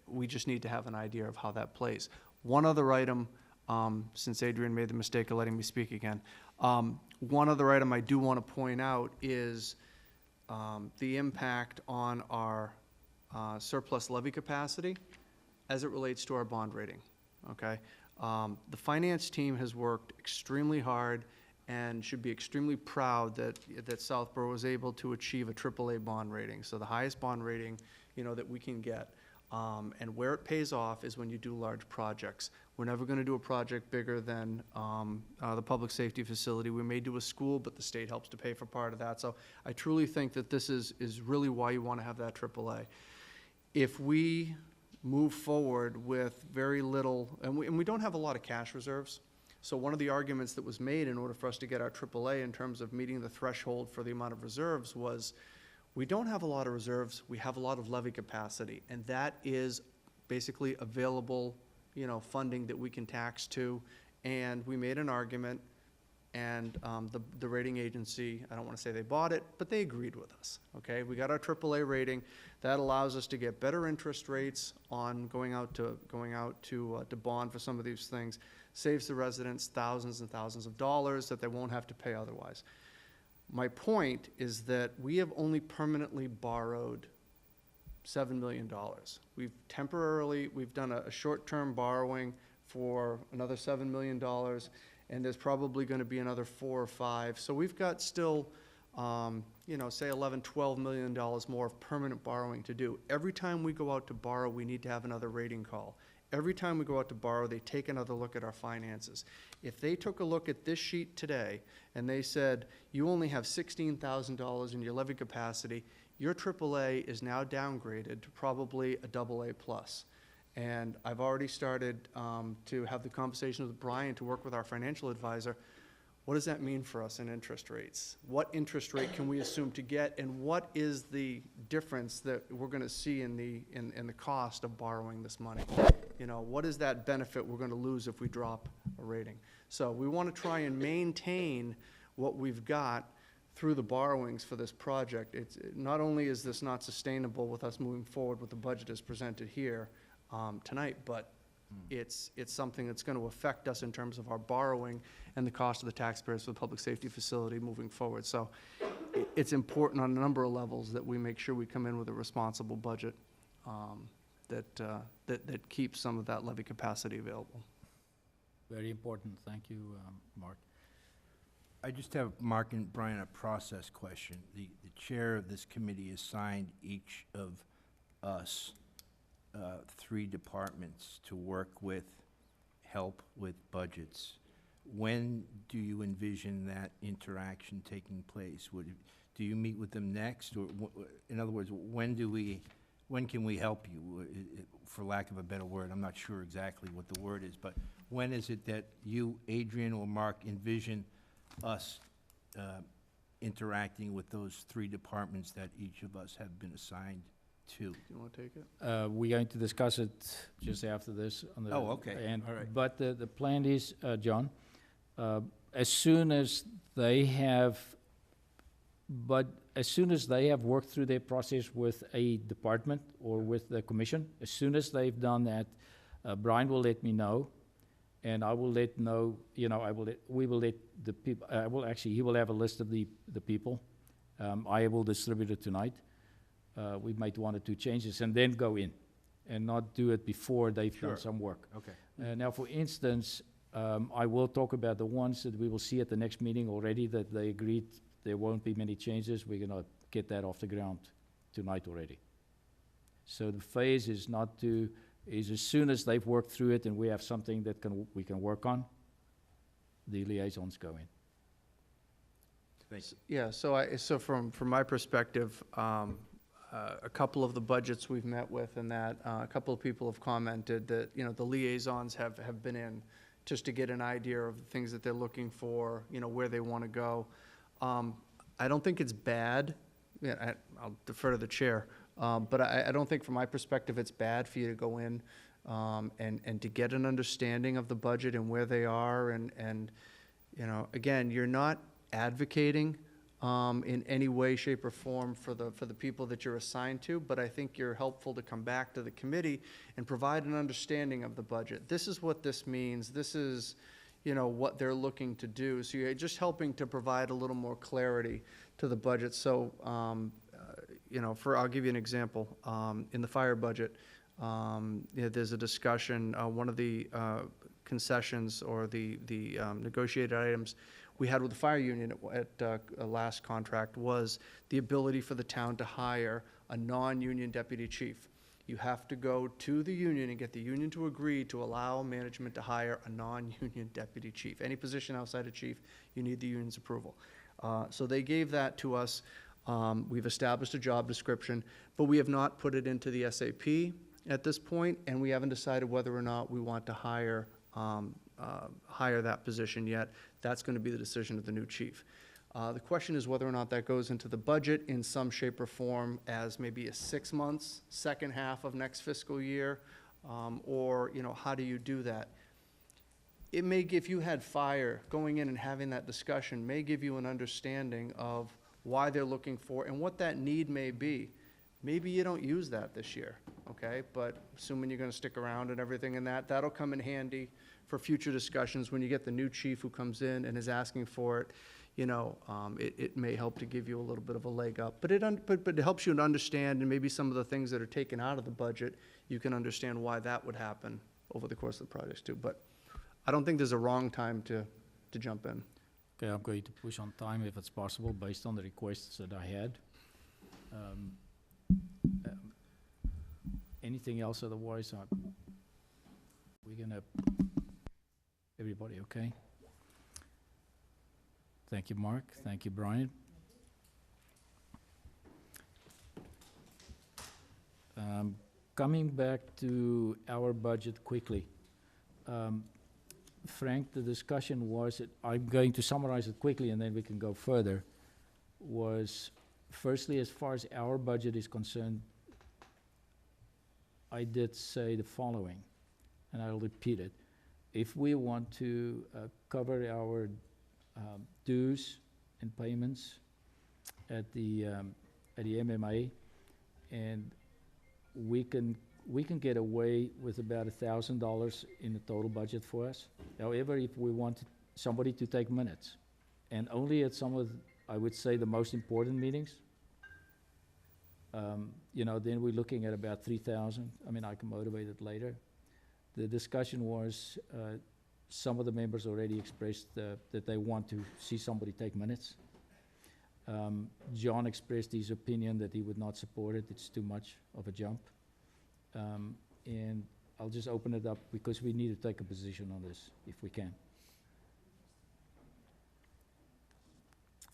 We just need to have an idea of how that plays. One other item, since Adrian made the mistake of letting me speak again, one other item I do want to point out is the impact on our surplus levy capacity as it relates to our bond rating, okay? The finance team has worked extremely hard and should be extremely proud that Southborough was able to achieve a AAA bond rating, so the highest bond rating, that we can get. And where it pays off is when you do large projects. We're never going to do a project bigger than the public safety facility. We may do a school, but the state helps to pay for part of that. So I truly think that this is really why you want to have that AAA. If we move forward with very little, and we don't have a lot of cash reserves, so one of the arguments that was made in order for us to get our AAA in terms of meeting the threshold for the amount of reserves was, we don't have a lot of reserves, we have a lot of levy capacity, and that is basically available, funding that we can tax to. And we made an argument, and the rating agency, I don't want to say they bought it, but they agreed with us, okay? We got our AAA rating. That allows us to get better interest rates on going out to bond for some of these things, saves the residents thousands and thousands of dollars that they won't have to pay otherwise. My point is that we have only permanently borrowed $7 million. We've done a short-term borrowing for another $7 million, and there's probably going to be another 4 or 5. So we've got still, say $11, $12 million more of permanent borrowing to do. Every time we go out to borrow, we need to have another rating call. Every time we go out to borrow, they take another look at our finances. If they took a look at this sheet today and they said, you only have $16,000 in your levy capacity, your AAA is now downgraded to probably a AA+. And I've already started to have the conversation with Brian to work with our financial advisor. What does that mean for us in interest rates? What interest rate can we assume to get, and what is the difference that we're going to see in the cost of borrowing this money? What is that benefit we're going to lose if we drop a rating? So we want to try and maintain what we've got through the borrowings for this project. Not only is this not sustainable with us moving forward with the budget as presented here tonight, but it's something that's going to affect us in terms of our borrowing and the cost of the taxpayers for the public safety facility moving forward. So it's important on a number of levels that we make sure we come in with a responsible budget that keeps some of that levy capacity available. Very important. Thank you, Mark. I just have, Mark and Brian, a process question. The chair of this committee assigned each of us 3 departments to work with, help with budgets. When do you envision that interaction taking place? Do you meet with them next, or in other words, when can we help you? For lack of a better word, I'm not sure exactly what the word is, but when is it that you, Adrian, or Mark envision us interacting with those 3 departments that each of us have been assigned to? Do you want to take it? We're going to discuss it just after this. Oh, okay. All right. But the plan is, John, as soon as they have worked through their process with a department or with the commission, as soon as they've done that, Brian will let me know, and I will let know, we will let the people, he will have a list of the people. I will distribute it tonight. We might 1 or 2 changes, and then go in, and not do it before they've Sure. done some work. Okay. Now, for instance, I will talk about the ones that we will see at the next meeting already, that they agreed there won't be many changes. We're going to get that off the ground tonight already. So the phase is not to is as soon as they've worked through it and we have something that we can work on, the liaisons go in. Thank you. Yeah, so from my perspective, a couple of the budgets we've met with and that, a couple of people have commented that, the liaisons have been in just to get an idea of the things that they're looking for, where they want to go. I don't think it's bad. Yeah, I'll defer to the chair. But I don't think from my perspective it's bad for you to go in and to get an understanding of the budget and where they are and again, you're not advocating in any way, shape, or form for the people that you're assigned to, but I think you're helpful to come back to the committee and provide an understanding of the budget. This is what this means. This is, what they're looking to do. So you're just helping to provide a little more clarity to the budget. So, I'll give you an example. In the fire budget, there's a discussion, one of the concessions or the negotiated items we had with the fire union at last contract was the ability for the town to hire a non-union deputy chief. You have to go to the union and get the union to agree to allow management to hire a non-union deputy chief. Any position outside of chief, you need the union's approval. So they gave that to us. We've established a job description, but we have not put it into the SAP at this point, and we haven't decided whether or not we want to hire that position yet. That's going to be the decision of the new chief. The question is whether or not that goes into the budget in some shape or form as maybe a 6 months, second half of next fiscal year, or, how do you do that? It may, if you had fire, going in and having that discussion may give you an understanding of why they're looking for and what that need may be. Maybe you don't use that this year, okay? But assuming you're going to stick around and everything and that'll come in handy for future discussions when you get the new chief who comes in and is asking for it. It may help to give you a little bit of a leg up. But it helps you to understand, and maybe some of the things that are taken out of the budget, you can understand why that would happen over the course of the projects too. But I don't think there's a wrong time to jump in. Okay, I'm going to push on time if it's possible, based on the requests that I had. Anything else otherwise? We're gonna, everybody okay? Thank you, Mark. Thank you, Brian. Coming back to our budget quickly. Frank, the discussion was, I'm going to summarize it quickly and then we can go further, was firstly, as far as our budget is concerned, I did say the following, and I'll repeat it. If we want to cover our dues and payments at the MMA, and we can get away with about $1,000 in the total budget for us. However, if we want somebody to take minutes, and only at some of, I would say, the most important meetings, then we're looking at about 3,000. I mean, I can motivate it later. The discussion was, some of the members already expressed that they want to see somebody take minutes. John expressed his opinion that he would not support it. It's too much of a jump. And I'll just open it up because we need to take a position on this if we can.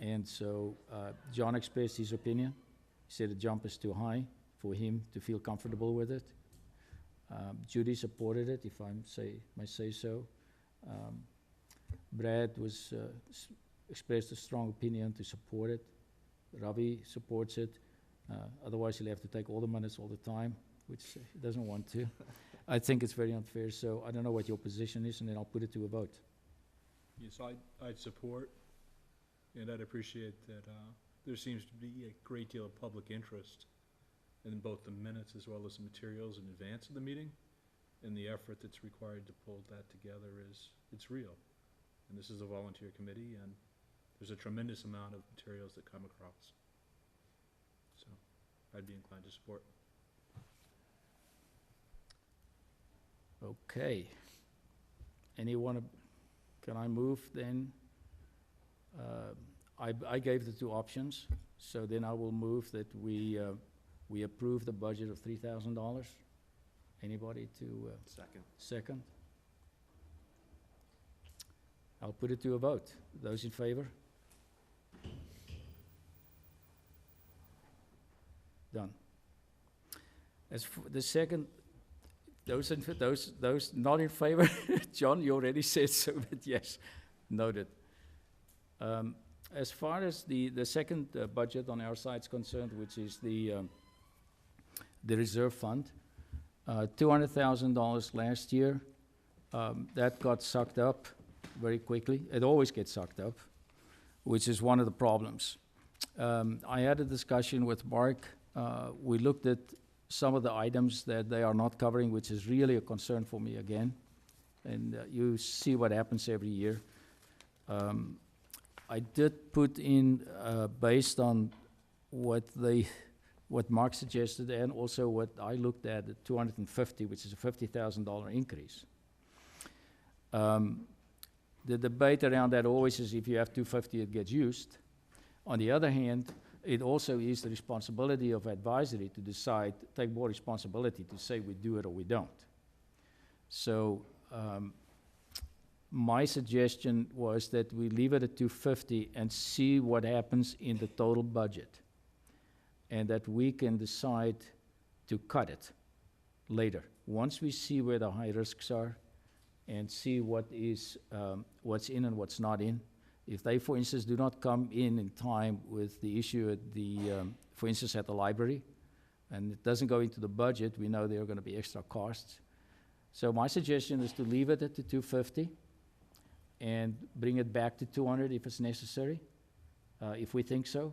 And so John expressed his opinion. He said the jump is too high for him to feel comfortable with it. Judy supported it, if I may say so. Brad expressed a strong opinion to support it. Ravi supports it. Otherwise, he'll have to take all the minutes all the time, which he doesn't want to. I think it's very unfair, so I don't know what your position is, and then I'll put it to a vote. Yes, I'd support, and I'd appreciate that there seems to be a great deal of public interest in both the minutes as well as the materials in advance of the meeting, and the effort that's required to pull that together it's real. And this is a volunteer committee, and there's a tremendous amount of materials that come across. So I'd be inclined to support. Okay. Anyone, can I move then? I gave the two options, so then I will move that we approve the budget of $3,000 Anybody to, Second. second? I'll put it to a vote. Those in favor? Done. As for the second, those not in favor, John, you already said so, but yes, noted. As far as the second budget on our side is concerned, which is the reserve fund, $200,000 last year, that got sucked up very quickly. It always gets sucked up, which is one of the problems. I had a discussion with Mark. We looked at some of the items that they are not covering, which is really a concern for me again. And you see what happens every year. I did put in, based on what Mark suggested and also what I looked at 250, which is a $50,000 increase. The debate around that always is if you have 250, it gets used. On the other hand, it also is the responsibility of advisory to decide, take more responsibility to say we do it or we don't. So my suggestion was that we leave it at 250 and see what happens in the total budget, and that we can decide to cut it later. Once we see where the high risks are and see what is, what's in and what's not in. If they, for instance, do not come in time with the issue at the, for instance, at the library, and it doesn't go into the budget, we know there are going to be extra costs. So my suggestion is to leave it at the 250 and bring it back to 200 if it's necessary, if we think so,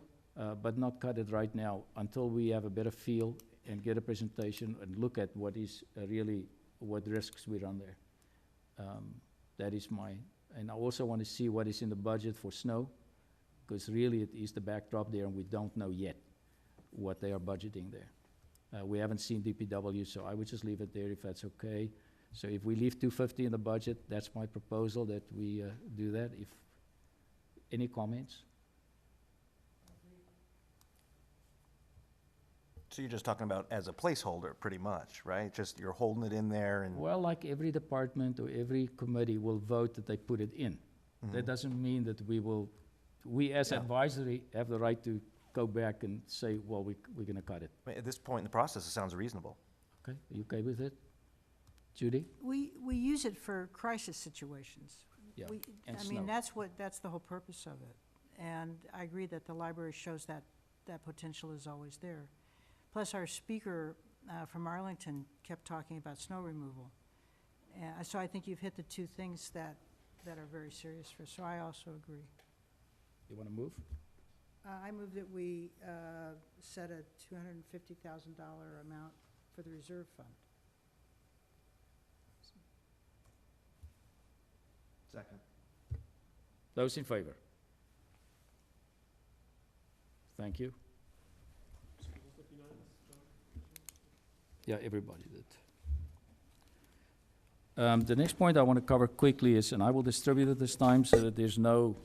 but not cut it right now until we have a better feel and get a presentation and look at what is really, what risks we run there. That is my, and I also want to see what is in the budget for snow, because really it is the backdrop there and we don't know yet what they are budgeting there. We haven't seen DPW, so I would just leave it there if that's okay. So if we leave 250 in the budget, that's my proposal, that we do that. If, any comments? So you're just talking about as a placeholder, pretty much, right? Just you're holding it in there and. Well, like every department or every committee will vote that they put it in. That doesn't mean that we as Yeah. advisory have the right to go back and say, well, we're gonna cut it. At this point in the process, it sounds reasonable. Okay, are you okay with it? Judy? We use it for crisis situations. Yeah, We- and I mean, snow. that's the whole purpose of it. And I agree that the library shows that potential is always there. Plus, our speaker from Arlington kept talking about snow removal. So I think you've hit the two things that are very serious for, so I also agree. You wanna move? I move that we set a $250,000 amount for the reserve fund. Second. Those in favor? Thank you. Yeah, everybody did. The next point I want to cover quickly is, and I will distribute it this time so that there's no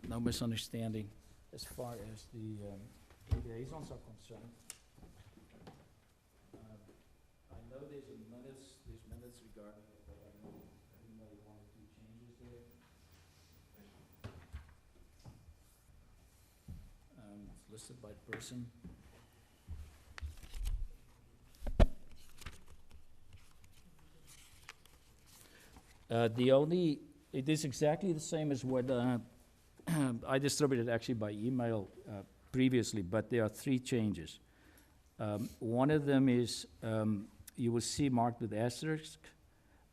misunderstanding as far as the liaisons are concerned. I know there's minutes regarding it, but I know everybody wanted two changes there. It's listed by person. It is exactly the same as what I distributed actually by email previously, but there are three changes. One of them is, you will see marked with asterisk,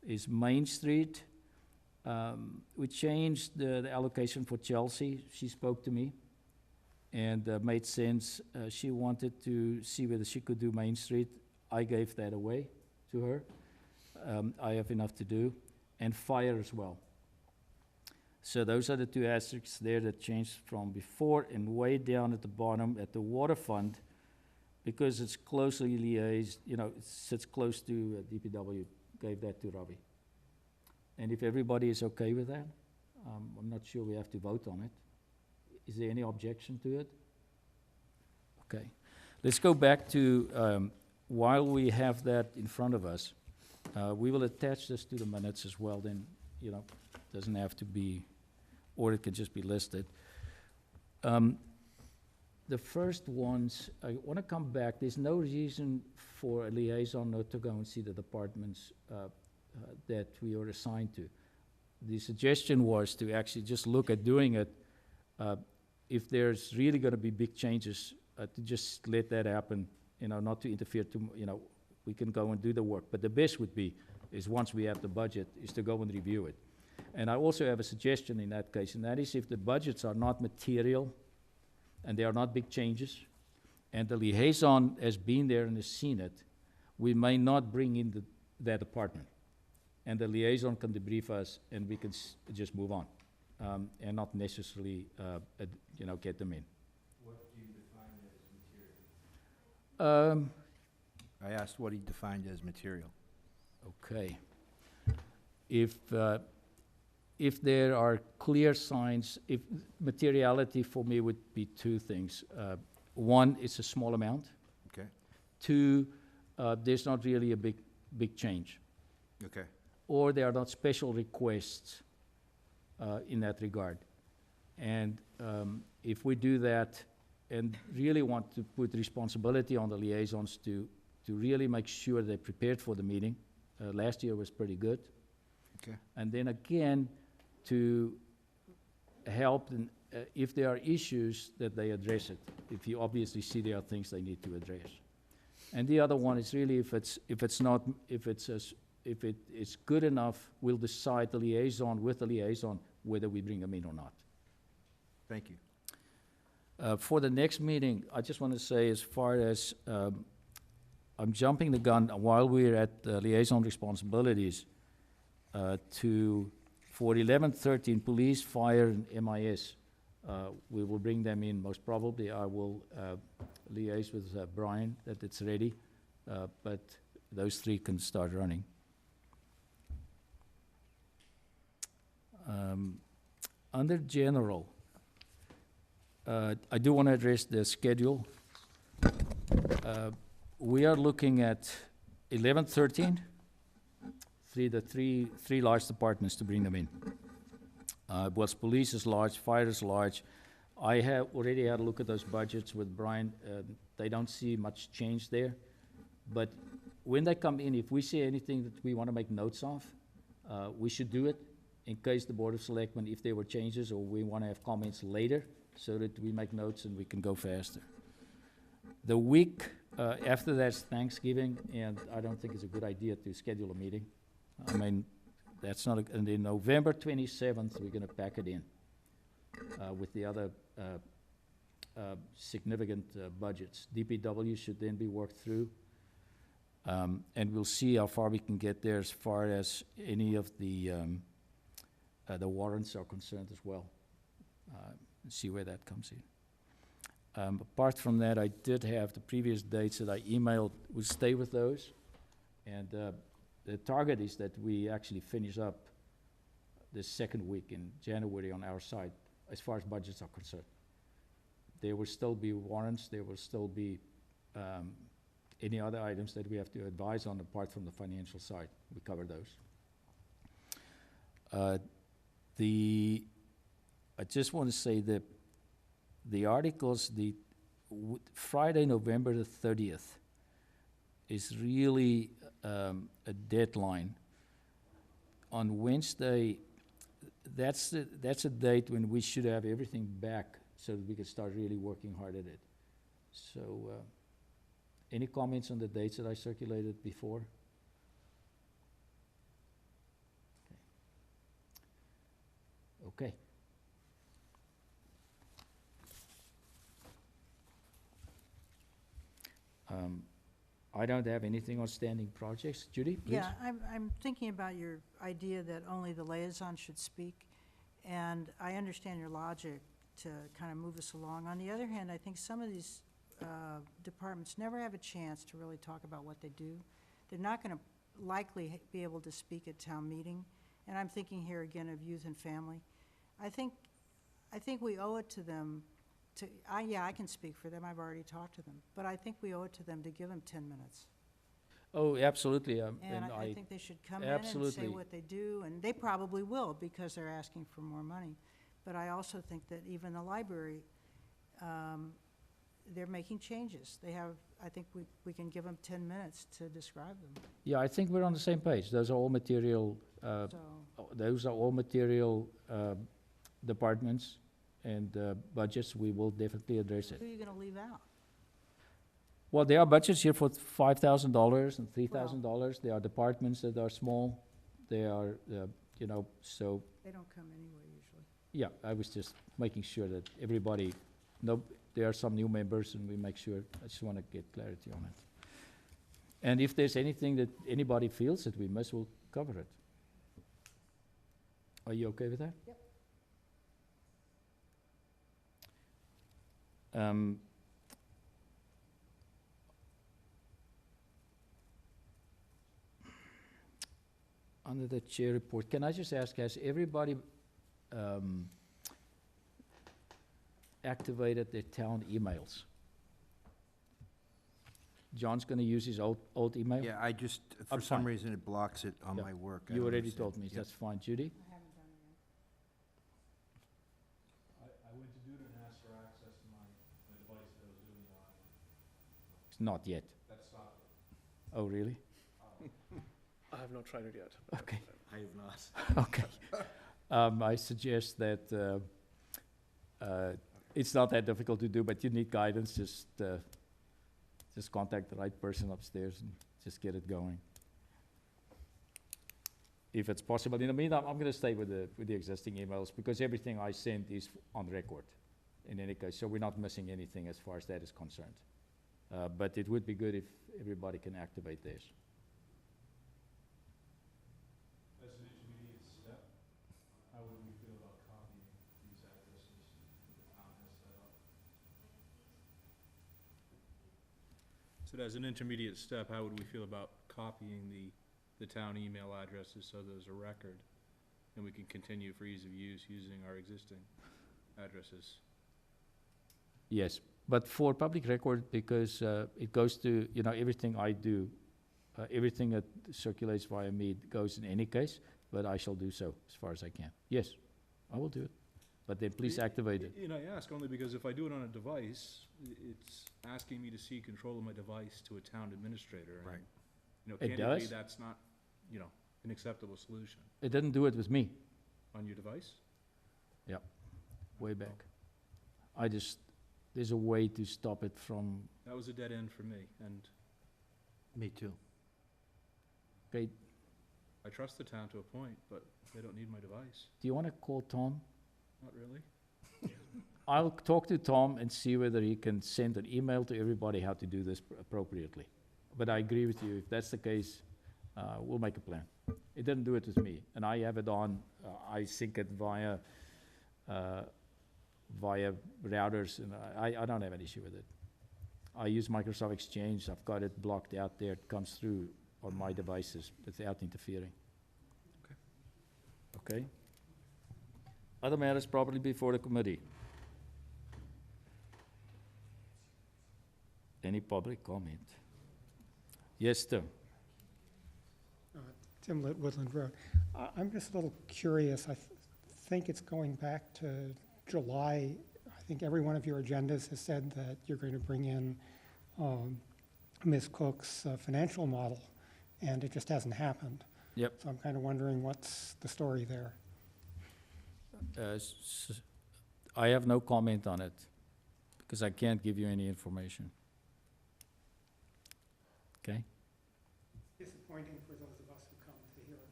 is Main Street. We changed the allocation for Chelsea. She spoke to me and made sense. She wanted to see whether she could do Main Street. I gave that away to her. I have enough to do. And fire as well. So those are the two asterisks there that changed from before, and way down at the bottom at the water fund, because it's closely liaised, you know, it sits close to DPW, gave that to Ravi. And if everybody is okay with that, I'm not sure we have to vote on it. Is there any objection to it? Okay. Let's go back to while we have that in front of us, we will attach this to the minutes as well, then, doesn't have to be, or it can just be listed. The first ones, I want to come back, there's no reason for a liaison not to go and see the departments that we are assigned to. The suggestion was to actually just look at doing it, if there's really going to be big changes, to just let that happen, not to interfere too, we can go and do the work. But the best would be, is once we have the budget, is to go and review it. And I also have a suggestion in that case, and that is if the budgets are not material, and they are not big changes, and the liaison has been there and has seen it, we may not bring in that department. And the liaison can debrief us, and we can just move on, and not necessarily, get them in. What do you define as material? Um, I asked what he defined as material. Okay. If there are clear signs, if materiality for me would be two things. One, it's a small amount. Okay. Two, there's not really a big change. Okay. Or there are not special requests in that regard. And if we do that and really want to put responsibility on the liaisons to really make sure they're prepared for the meeting, last year was pretty good. Okay. And then again, to help, if there are issues, that they address it. If you obviously see there are things they need to address. And the other one is really if it's good enough, we'll decide with the liaison whether we bring them in or not. Thank you. For the next meeting, I just want to say, as far as I'm jumping the gun while we're at liaison responsibilities, for 1113, police, fire, and MIS, we will bring them in. Most probably, I will liaise with Brian that it's ready, but those three can start running. Under general, I do want to address the schedule. We are looking at 1113. The three large departments to bring them in. Was police is large, fire is large. I have already had a look at those budgets with Brian. They don't see much change there. But when they come in, if we see anything that we want to make notes of, we should do it in case the Board of Selectmen, if there were changes or we want to have comments later, so that we make notes and we can go faster. The week after that's Thanksgiving, and I don't think it's a good idea to schedule a meeting. I mean, that's not, and then November 27th, we're going to pack it in with the other significant budgets. DPW should then be worked through, and we'll see how far we can get there as far as any of the warrants are concerned as well, and see where that comes in. Apart from that, I did have the previous dates that I emailed. We'll stay with those, and the target is that we actually finish up the second week in January on our side, as far as budgets are concerned. There will still be warrants, there will still be any other items that we have to advise on apart from the financial side. We cover those. I just want to say that the articles, Friday, November the 30th, is really a deadline. On Wednesday, that's a date when we should have everything back so that we can start really working hard at it. So, any comments on the dates that I circulated before? Okay. I don't have anything on standing projects. Judy, please? Yeah, I'm thinking about your idea that only the liaison should speak, and I understand your logic to kind of move us along. On the other hand, I think some of these departments never have a chance to really talk about what they do. They're not going to likely be able to speak at town meeting, and I'm thinking here again of youth and family. I think we owe it to them to, I can speak for them, I've already talked to them, but I think we owe it to them to give them 10 minutes Oh, absolutely, And I think they should come in and say absolutely. what they do, and they probably will, because they're asking for more money. But I also think that even the library, they're making changes. They have, I think we can give them 10 minutes to describe them, Yeah, I think we're on the same page. Those are all material, so. those are all material departments and budgets. We will definitely address it. Who are you gonna leave out? Well, there are budgets here for $5,000 and $3,000. There are departments that are small. There are, you know, so, They don't come anyway usually. yeah, I was just making sure that everybody, there are some new members and we make sure, I just want to get clarity on it. And if there's anything that anybody feels that we miss, we'll cover it. Are you okay with that? Yep. Under the chair report, can I just ask, has everybody activated their town emails? John's gonna use his old email? Yeah, I just, I'm for some fine. reason, it blocks it on Yeah. my work. I You don't already understand. told me, Yep. that's fine. Judy? I haven't done it yet. I went to do it and asked for access to my device that I was doing it on. Not yet. That stopped it. Oh, really? I have not tried it yet. Okay. I have not. Okay. I suggest that, it's not that difficult to do, but you need guidance, just contact the right person upstairs and just get it going. If it's possible. In the meantime, I'm gonna stay with the existing emails, because everything I send is on record, in any case, so we're not missing anything as far as that is concerned. But it would be good if everybody can activate theirs. As an intermediate step, how would we feel about copying these addresses that the town has set up? So as an intermediate step, how would we feel about copying the town email addresses so there's a record? And we can continue for ease of use using our existing addresses? Yes, but for public record, because it goes to, you know, everything I do, everything that circulates via me goes in any case, but I shall do so as far as I can. Yes, I will do it, but then please activate it. And I ask only because if I do it on a device, it's asking me to cede control of my device to a town administrator. and, Right. You know, It candidly, does? that's not, you know, an acceptable solution. It didn't do it with me, On your device? way back. There's a way to stop it from, That was a dead end for me, and Me too. okay, I trust the town to a point, but they don't need my device. do you want to call Tom? Not really. I'll talk to Tom and see whether he can send an email to everybody how to do this appropriately. But I agree with you, if that's the case, we'll make a plan. It didn't do it with me, and I have it on, I sync it via routers, and I don't have an issue with it. I use Microsoft Exchange, I've got it blocked out there, it comes through on my devices without interfering. Okay? Other matters probably before the committee. Any public comment? Yes, Tim? Tim Litt, Woodland Road. I'm just a little curious. I think it's going back to July. I think every one of your agendas has said that you're going to bring in Ms. Cook's financial model, and it just hasn't happened. Yep. So I'm kind of wondering what's the story there. I have no comment on it, because I can't give you any information. Okay? Disappointing for those of us who come to hear it.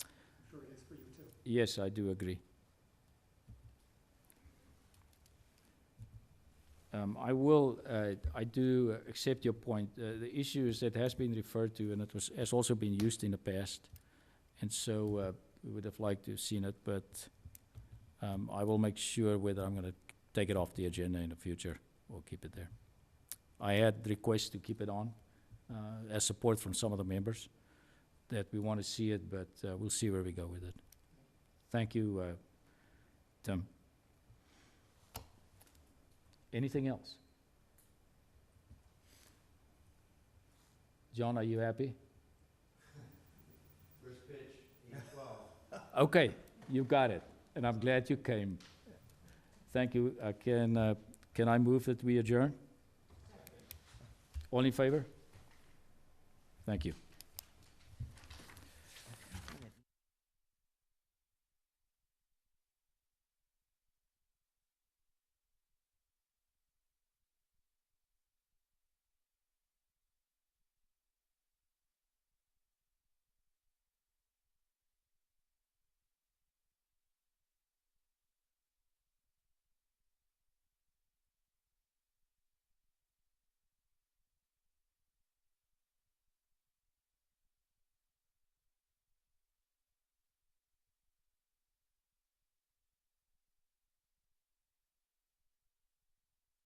I'm sure it is for you too. Yes, I do agree. I do accept your point. The issue is that has been referred to, and it has also been used in the past. And so we would have liked to have seen it, but I will make sure whether I'm going to take it off the agenda in the future or keep it there. I had requests to keep it on, as support from some of the members, that we want to see it, but we'll see where we go with it. Thank you, Tim. Anything else? John, are you happy? First pitch, 8:12. Okay, you got it, and I'm glad you came. Thank you. Can I move that we adjourn? All in favor? Thank you.